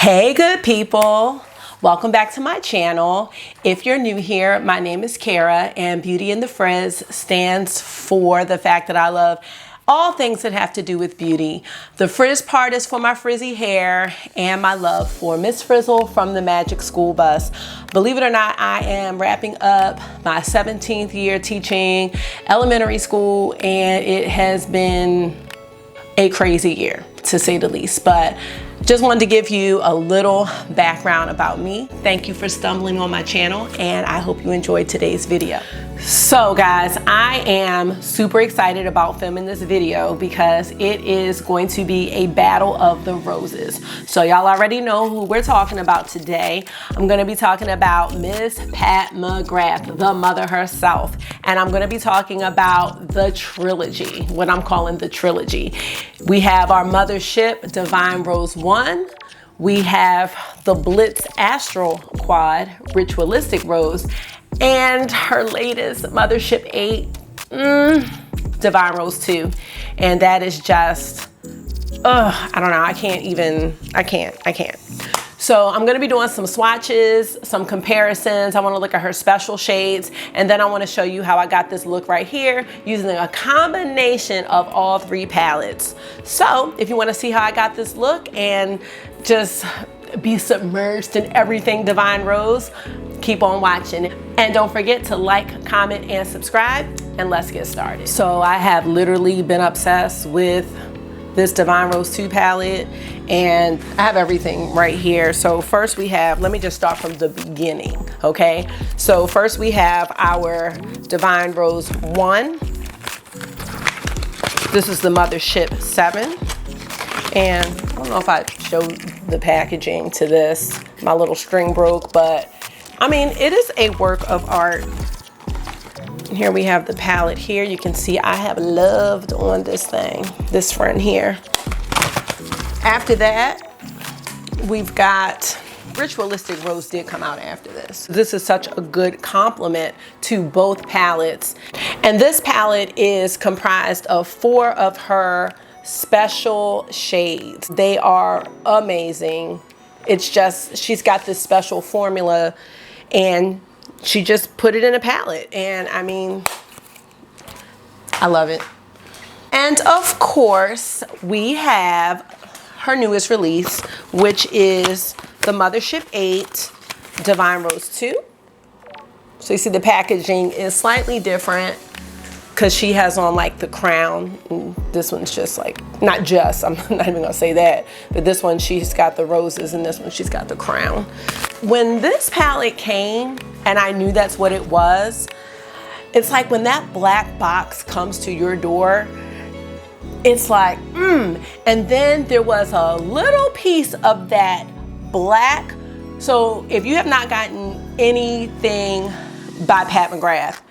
Hey good people, welcome back to my channel. If you're new here, my name is Kara and Beauty in the Frizz stands for the fact that I love all things that have to do with beauty. The frizz part is for my frizzy hair and my love for Miss Frizzle from the Magic School Bus. Believe it or not, I am wrapping up my 17th year teaching elementary school and it has been a crazy year to say the least, but just wanted to give you a little background about me. Thank you for stumbling on my channel and I hope you enjoyed today's video. So guys, I am super excited about filming this video because it is going to be a battle of the roses. So y'all already know who we're talking about today. I'm gonna be talking about Miss Pat MCGRATH, the mother herself. And I'm gonna be talking about the trilogy, what I'm calling the trilogy. We have our mothership, Divine Rose 1. We have the BLITZ ASTRAL quad, Ritualistic Rose, and her latest mothership 8, Divine Rose 2. And that is just, I don't know, I can't. So I'm gonna be doing some swatches, some comparisons. I wanna look at her special shades, and then I wanna show you how I got this look right here using a combination of all 3 palettes. So if you wanna see how I got this look and just be submerged in everything Divine Rose, keep on watching. And don't forget to like, comment, and subscribe, and let's get started. So I have literally been obsessed with this Divine Rose 2 palette, and I have everything right here. So first we have, let me just start from the beginning, okay? So first we have our Divine Rose 1. This is the mothership 7. And I don't know if I showed the packaging to this. My little string broke, but I mean, it is a work of art. Here we have the palette here. You can see I have loved on this thing, this friend here. After that, we've got Ritualistic Rose did come out after this. This is such a good complement to both palettes. And this palette is comprised of 4 of her special shades. They are amazing. It's just, she's got this special formula and she just put it in a palette. And I mean, I love it. And of course, we have her newest release, which is the Mothership 8 Divine Rose 2. So you see the packaging is slightly different because she has on like the crown. And this one's just like, not just, I'm not even gonna say that, but this one she's got the roses and this one she's got the crown. When this palette came and I knew that's what it was, it's like when that black box comes to your door, it's like, and then there was a little piece of that black. So if you have not gotten anything by Pat MCGRATH,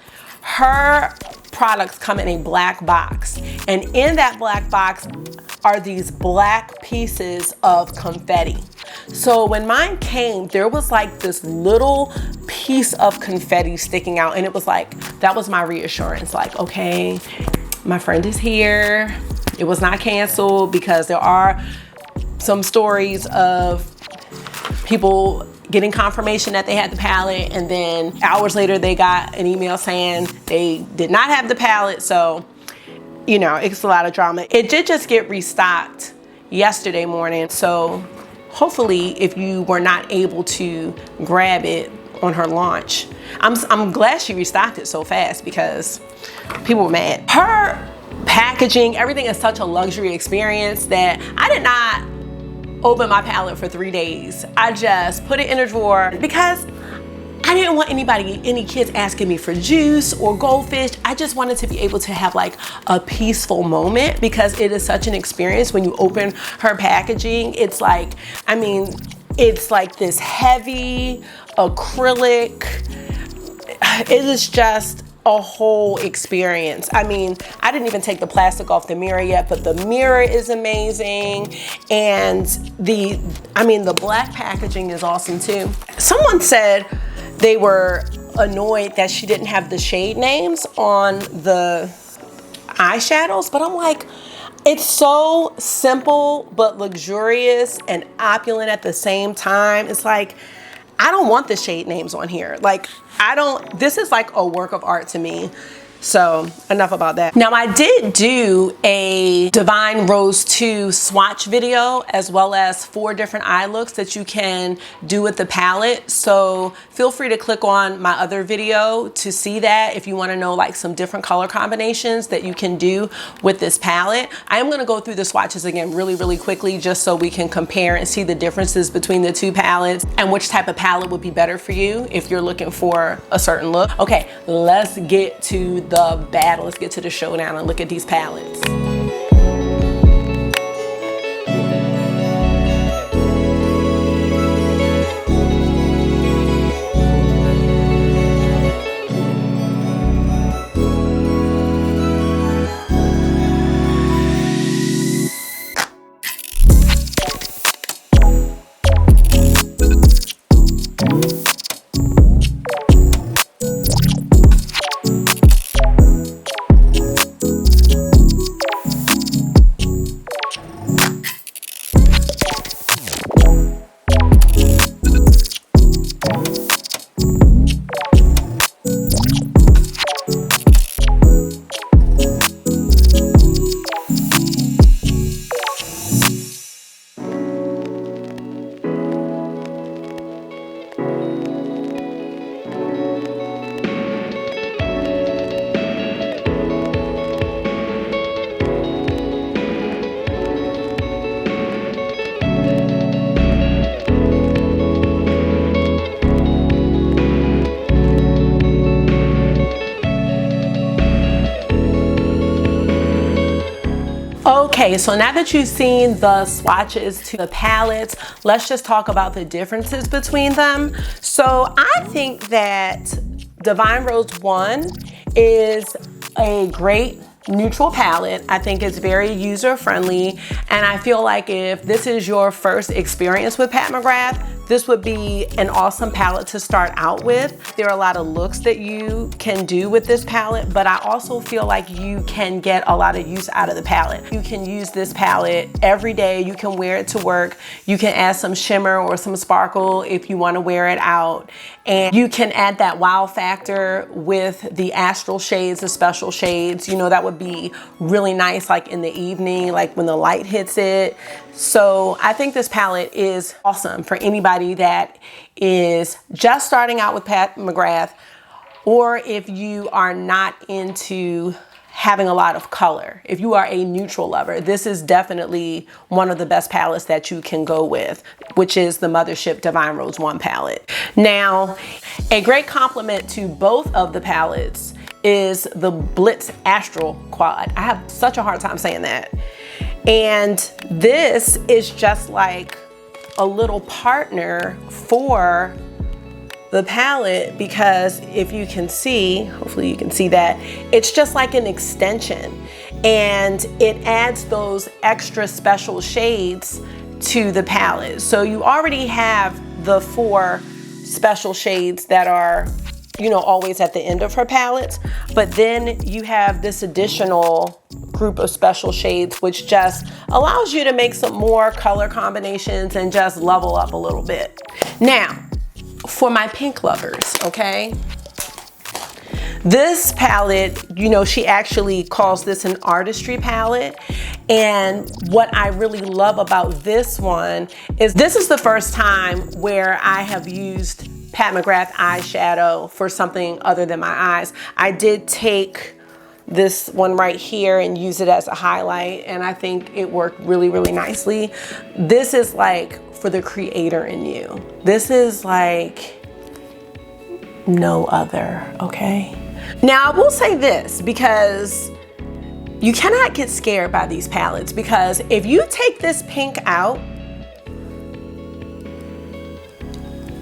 her products come in a black box, and in that black box are these black pieces of confetti. So when mine came, there was like this little piece of confetti sticking out, and it was like, that was my reassurance, like, okay, my friend is here. It was not canceled, because there are some stories of people getting confirmation that they had the palette, and then hours later they got an email saying they did not have the palette. So, you know, it's a lot of drama. It did just get restocked yesterday morning. So hopefully if you were not able to grab it on her launch, I'm glad she restocked it so fast because people were mad. Her packaging, everything is such a luxury experience that I did not open my palette for 3 days. I just put it in a drawer because I didn't want any kids asking me for juice or goldfish. I just wanted to be able to have like a peaceful moment because it is such an experience when you open her packaging. It's like, I mean, it's like this heavy acrylic. It is just a whole experience. I mean, I didn't even take the plastic off the mirror yet, but the mirror is amazing. And the black packaging is awesome too. Someone said they were annoyed that she didn't have the shade names on the eyeshadows, but I'm like, It's so simple, but luxurious and opulent at the same time. It's like, I don't want the shade names on here. Like, this is like a work of art to me. So enough about that. Now, I did do a Divine Rose 2 swatch video, as well as 4 different eye looks that you can do with the palette. So feel free to click on my other video to see that if you want to know like some different color combinations that you can do with this palette. I am going to go through the swatches again really quickly, just so we can compare and see the differences between the 2 palettes and which type of palette would be better for you if you're looking for a certain look. Okay, let's get to the battle. Let's get to the showdown and look at these palettes. Okay, so now that you've seen the swatches to the palettes, let's just talk about the differences between them. So I think that Divine Rose 1 is a great neutral palette. I think it's very user friendly, and I feel like if this is your first experience with Pat McGrath, this would be an awesome palette to start out with. There are a lot of looks that you can do with this palette, but I also feel like you can get a lot of use out of the palette. You can use this palette every day. You can wear it to work. You can add some shimmer or some sparkle if you want to wear it out. And you can add that wow factor with the Astral shades, the special shades. You know, that would be really nice like in the evening, like when the light hits it. So I think this palette is awesome for anybody that is just starting out with Pat McGrath, or if you are not into having a lot of color. If you are a neutral lover, this is definitely one of the best palettes that you can go with, which is the Mothership Divine Rose 1 palette. Now, a great compliment to both of the palettes is the BLITZ Astral Quad. I have such a hard time saying that. And this is just like a little partner for the palette, because if you can see, hopefully you can see that, it's just like an extension, and it adds those extra special shades to the palette. So you already have the 4 special shades that are, you know, always at the end of her palettes, but then you have this additional group of special shades, which just allows you to make some more color combinations and just level up a little bit. Now, for my pink lovers, okay? This palette, you know, she actually calls this an artistry palette. And what I really love about this one is this is the first time where I have used Pat McGrath eyeshadow for something other than my eyes. I did take this one right here and use it as a highlight, and I think it worked really, really nicely. This is like for the creator in you. This is like no other, okay? Now, I will say this, because you cannot get scared by these palettes, because if you take this pink out,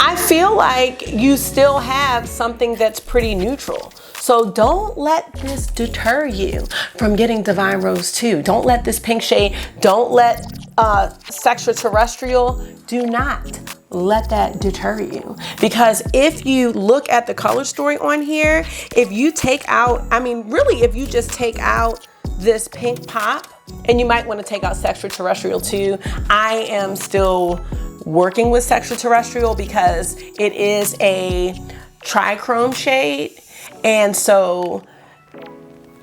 I feel like you still have something that's pretty neutral. So don't let this deter you from getting Divine Rose 2. Don't let this pink shade, don't let Sextraterrestrial, do not let that deter you. Because if you look at the color story on here, if you take out, I mean, really, if you just take out this pink pop, And you might want to take out Extraterrestrial too. I am still working with Extraterrestrial because it is a trichrome shade. And so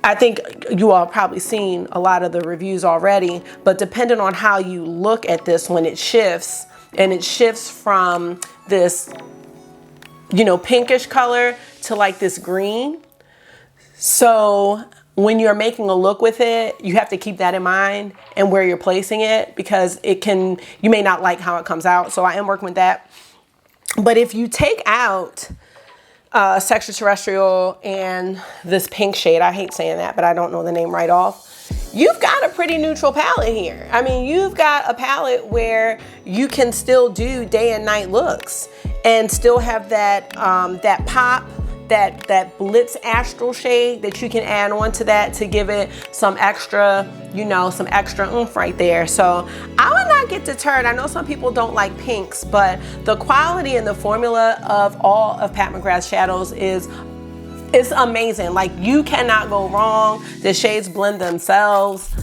I think you all have probably seen a lot of the reviews already, but depending on how you look at this when it shifts, and it shifts from this, you know, pinkish color to like this green. So when you're making a look with it, you have to keep that in mind and where you're placing it, because it can, you may not like how it comes out. So I am working with that. But if you take out Extraterrestrial and this pink shade, I hate saying that, but I don't know the name right off, you've got a pretty neutral palette here. I mean, you've got a palette where you can still do day and night looks and still have that that pop, that BLITZ Astral shade that you can add on to that to give it some extra, you know, some extra oomph right there. So I would not get deterred. I know some people don't like pinks, but the quality and the formula of all of PAT McGrath's shadows is amazing. Like, you cannot go wrong. The shades blend themselves.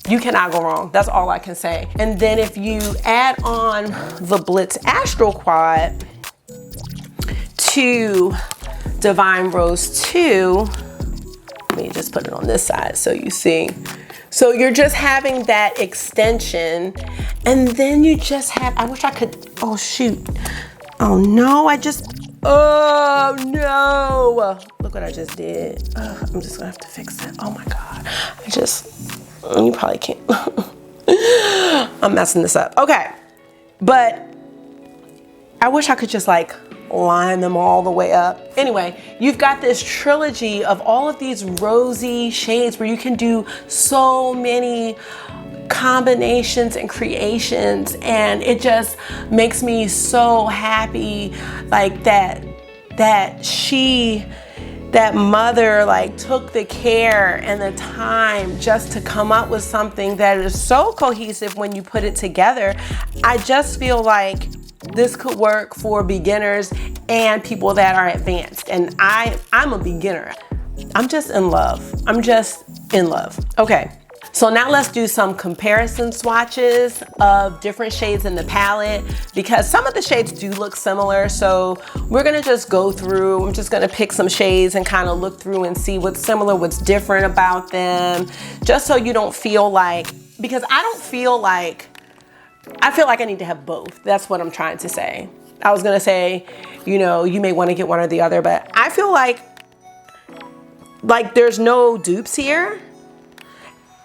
You cannot go wrong. That's all I can say. And then if you add on the BLITZ Astral Quad to Divine Rose 2, let me just put it on this side so you see. So you're just having that extension, and then you just have, I wish I could, oh shoot. Oh no, oh no. Look what I just did. I'm just gonna have to fix it. Oh my God. You probably can't. I'm messing this up. Okay. But I wish I could just like line them all the way up. Anyway, you've got this trilogy of all of these rosy shades where you can do so many combinations and creations, and it just makes me so happy, like that mother like took the care and the time just to come up with something that is so cohesive when you put it together. I just feel like this could work for beginners and people that are advanced, and I'm a beginner. I'm just in love. Okay. So now let's do some comparison swatches of different shades in the palette, because some of the shades do look similar. So we're gonna just go through, I'm just gonna pick some shades and kind of look through and see what's similar, what's different about them, just so you don't feel like, because I feel like I need to have both. That's what I'm trying to say. I was gonna say, you know, you may wanna get one or the other, but I feel like there's no dupes here.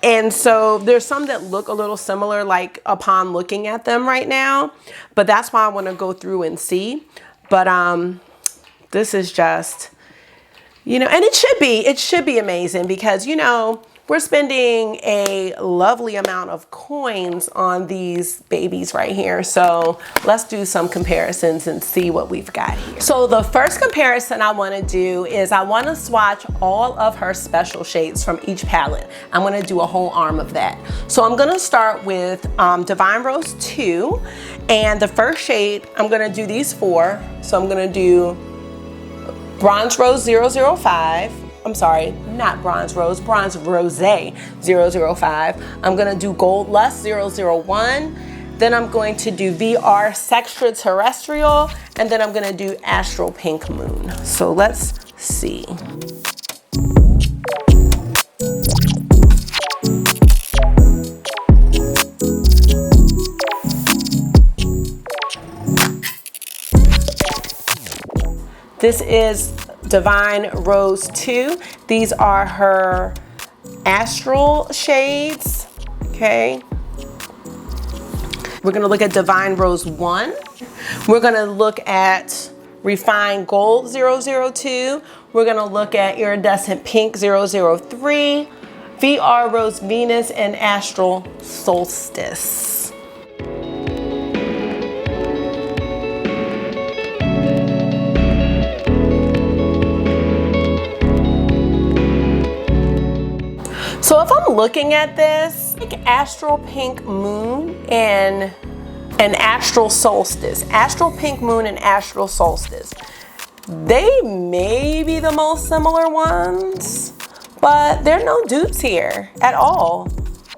And so there's some that look a little similar, like upon looking at them right now, but that's why I want to go through and see. But this is just, you know, and it should be amazing, because, you know, we're spending a lovely amount of coins on these babies right here. So let's do some comparisons and see what we've got here. So the first comparison I want to do is I want to swatch all of her special shades from each palette. I'm going to do a whole arm of that. So I'm going to start with Divine Rose 2, and the first shade, I'm going to do these 4. So I'm going to do Bronze Rose 005. I'm sorry, not Bronze Rose, Bronze Rosé 005. I'm gonna do Gold Lust 001. Then I'm going to do VR Extraterrestrial, and then I'm gonna do Astral Pink Moon. So let's see. This is Divine Rose 2. These are her Astral shades, okay? We're gonna look at Divine Rose 1. We're gonna look at Refined Gold 002. We're gonna look at Iridescent Pink 003, VR Rose Venus, and Astral Solstice. So if I'm looking at this, like Astral Pink Moon and Astral Solstice, Astral Pink Moon and Astral Solstice, they may be the most similar ones, but there are no dupes here at all.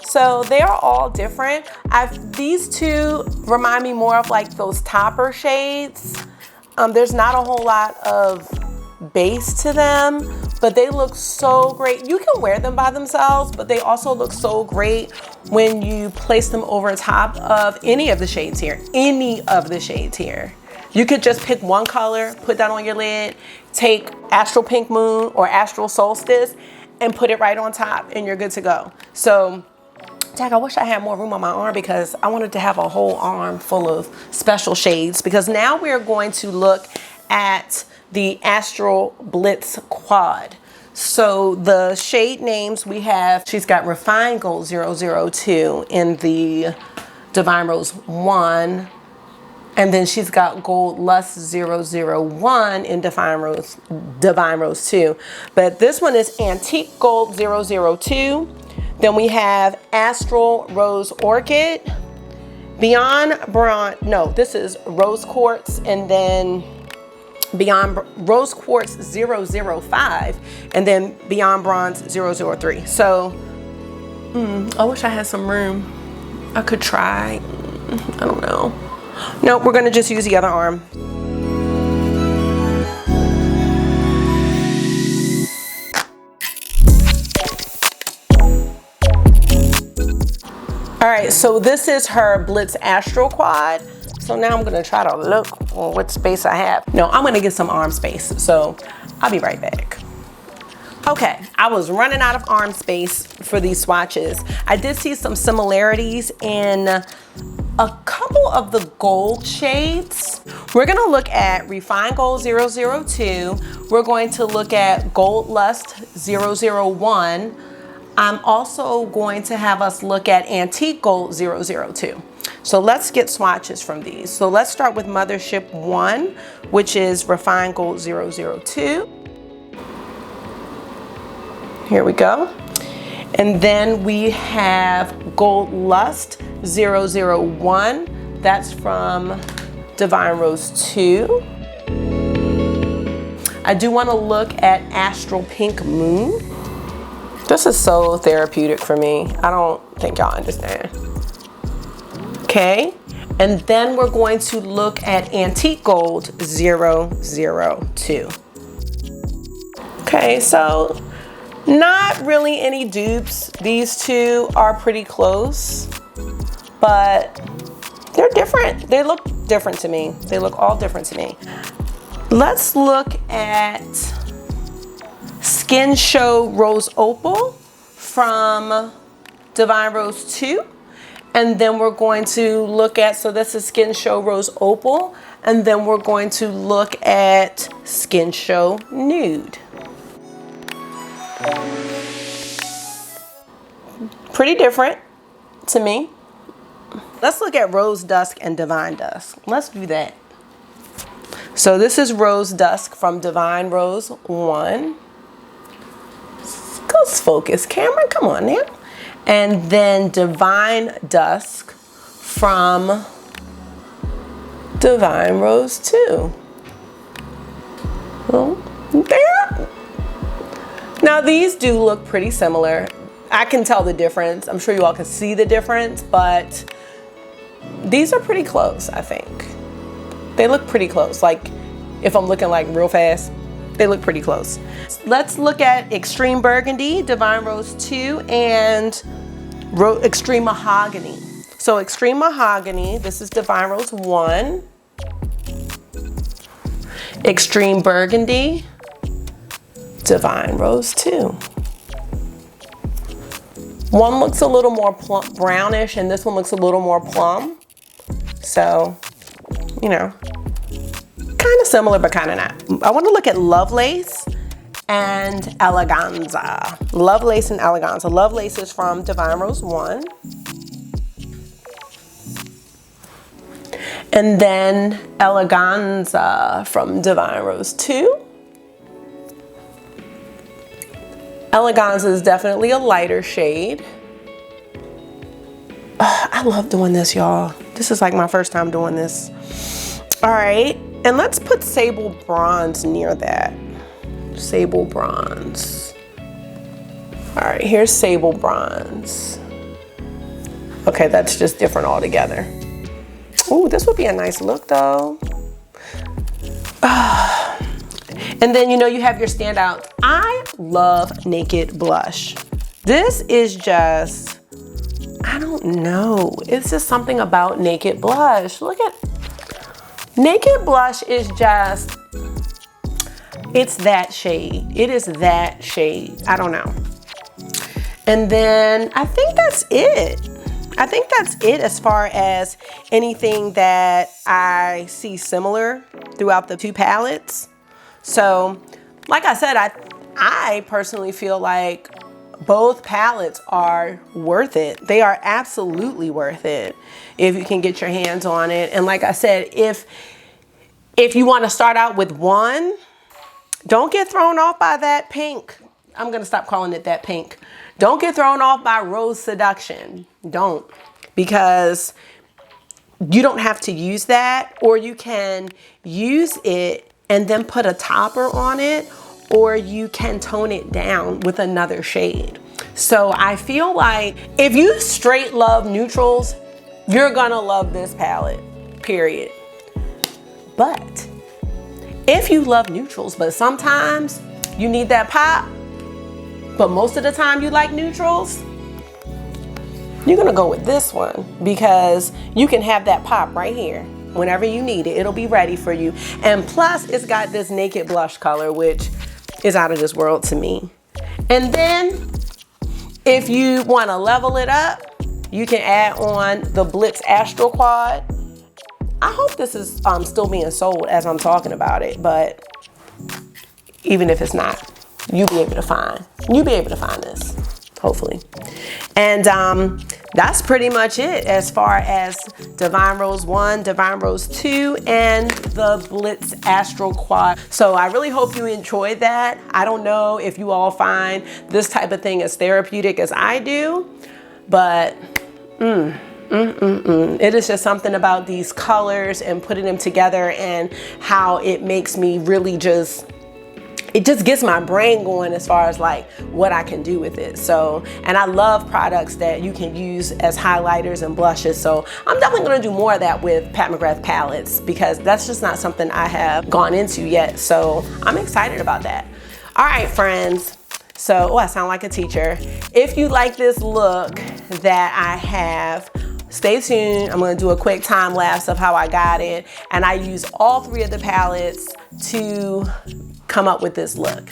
So they are all different. These two remind me more of like those topper shades. There's not a whole lot of base to them, but they look so great. You can wear them by themselves, but they also look so great when you place them over top of any of the shades here. You could just pick one color, put that on your lid, take Astral Pink Moon or Astral Solstice and put it right on top and you're good to go. So, Jack, I wish I had more room on my arm because I wanted to have a whole arm full of special shades, because now we're going to look at the Astral Blitz Quad. So the shade names we have, she's got Refined Gold 002 in the Divine Rose 1, and then she's got Gold Lust 001 in Divine Rose 2. But this one is Antique Gold 002. Then we have Astral Rose Orchid, Beyond Bronze, no, this is Rose Quartz, and then Beyond Rose Quartz 005, and then Beyond Bronze 003. So, I wish I had some room. I could try, I don't know. No, we're gonna just use the other arm. All right, so this is her Blitz Astral Quad. So now I'm gonna try to look on what space I have. No, I'm gonna get some arm space, so I'll be right back. Okay, I was running out of arm space for these swatches. I did see some similarities in a couple of the gold shades. We're gonna look at Refined Gold 002. We're going to look at Gold Lust 001. I'm also going to have us look at Antique Gold 002. So let's get swatches from these. So let's start with Mothership 1, which is Refined Gold 002. Here we go. And then we have Gold Lust 001. That's from Divine Rose 2. I do want to look at Astral Pink Moon. This is so therapeutic for me. I don't think y'all understand. Okay, and then we're going to look at Antique Gold 002. Okay, so not really any dupes. These two are pretty close, but they're different. They look different to me. They look all different to me. Let's look at Skin Show Rose Opal from Divine Rose 2. And then we're going to look at, so this is Skin Show Rose Opal. And then we're going to look at Skin Show Nude. Pretty different to me. Let's look at Rose Dusk and Divine Dusk. Let's do that. So this is Rose Dusk from Divine Rose 1. Let's focus, camera, come on now. And then Divine Dusk from Divine Rose 2. Well, there. Now these do look pretty similar. I can tell the difference. I'm sure you all can see the difference, but these are pretty close, I think. They look pretty close. Like if I'm looking like real fast, they look pretty close. Let's look at Extreme Burgundy, Divine Rose 2, and Extreme Mahogany. So Extreme Mahogany, this is Divine Rose 1. Extreme Burgundy, Divine Rose 2. One looks a little more brownish and this one looks a little more plum. So, you know, kind of similar, but kind of not. I want to look at Lovelace and Eleganza. Lovelace and Eleganza. Lovelace is from Divine Rose 1. And then Eleganza from Divine Rose 2. Eleganza is definitely a lighter shade. I love doing this, y'all. This is like my first time doing this. All right, and let's put Sable Bronze near that. Sable Bronze. All right, here's Sable Bronze. Okay, that's just different altogether. Ooh, this would be a nice look though. And then, you know, you have your standout. I love Naked Blush. This is just, I don't know. It's just something about Naked Blush. Look at, Naked Blush is just, it's that shade. It is that shade. I don't know. And then I think that's it. I think that's it as far as anything that I see similar throughout the two palettes. So, like I said, I personally feel like both palettes are worth it. They are absolutely worth it if you can get your hands on it. And like I said, if you want to start out with one, don't get thrown off by that pink. I'm going to stop calling it that pink. Don't get thrown off by Rose Seduction. Don't, because you don't have to use that, or you can use it and then put a topper on it, or you can tone it down with another shade. So I feel like if you straight love neutrals, you're gonna love this palette, period. But if you love neutrals, but sometimes you need that pop, but most of the time you like neutrals, you're gonna go with this one because you can have that pop right here. Whenever you need it, it'll be ready for you. And plus, it's got this Naked Blush color, which is out of this world to me. And then, if you wanna level it up, you can add on the BLITZ Astral Quad. I hope this is still being sold as I'm talking about it, but even if it's not, you'll be able to find this, hopefully. And that's pretty much it as far as Divine Rose 1, Divine Rose 2, and the BLITZ Astral Quad. So I really hope you enjoyed that. I don't know if you all find this type of thing as therapeutic as I do, but it is just something about these colors and putting them together and how it makes me really just, it just gets my brain going as far as like what I can do with it. So, and I love products that you can use as highlighters and blushes. So I'm definitely gonna do more of that with Pat McGrath palettes because that's just not something I have gone into yet. So I'm excited about that. All right, friends. So, oh, I sound like a teacher. If you like this look that I have, stay tuned. I'm gonna do a quick time lapse of how I got it. And I use all three of the palettes to come up with this look.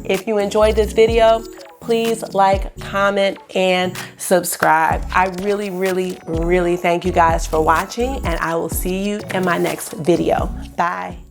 If you enjoyed this video, please like, comment, and subscribe. I really, really, really thank you guys for watching, and I will see you in my next video. Bye.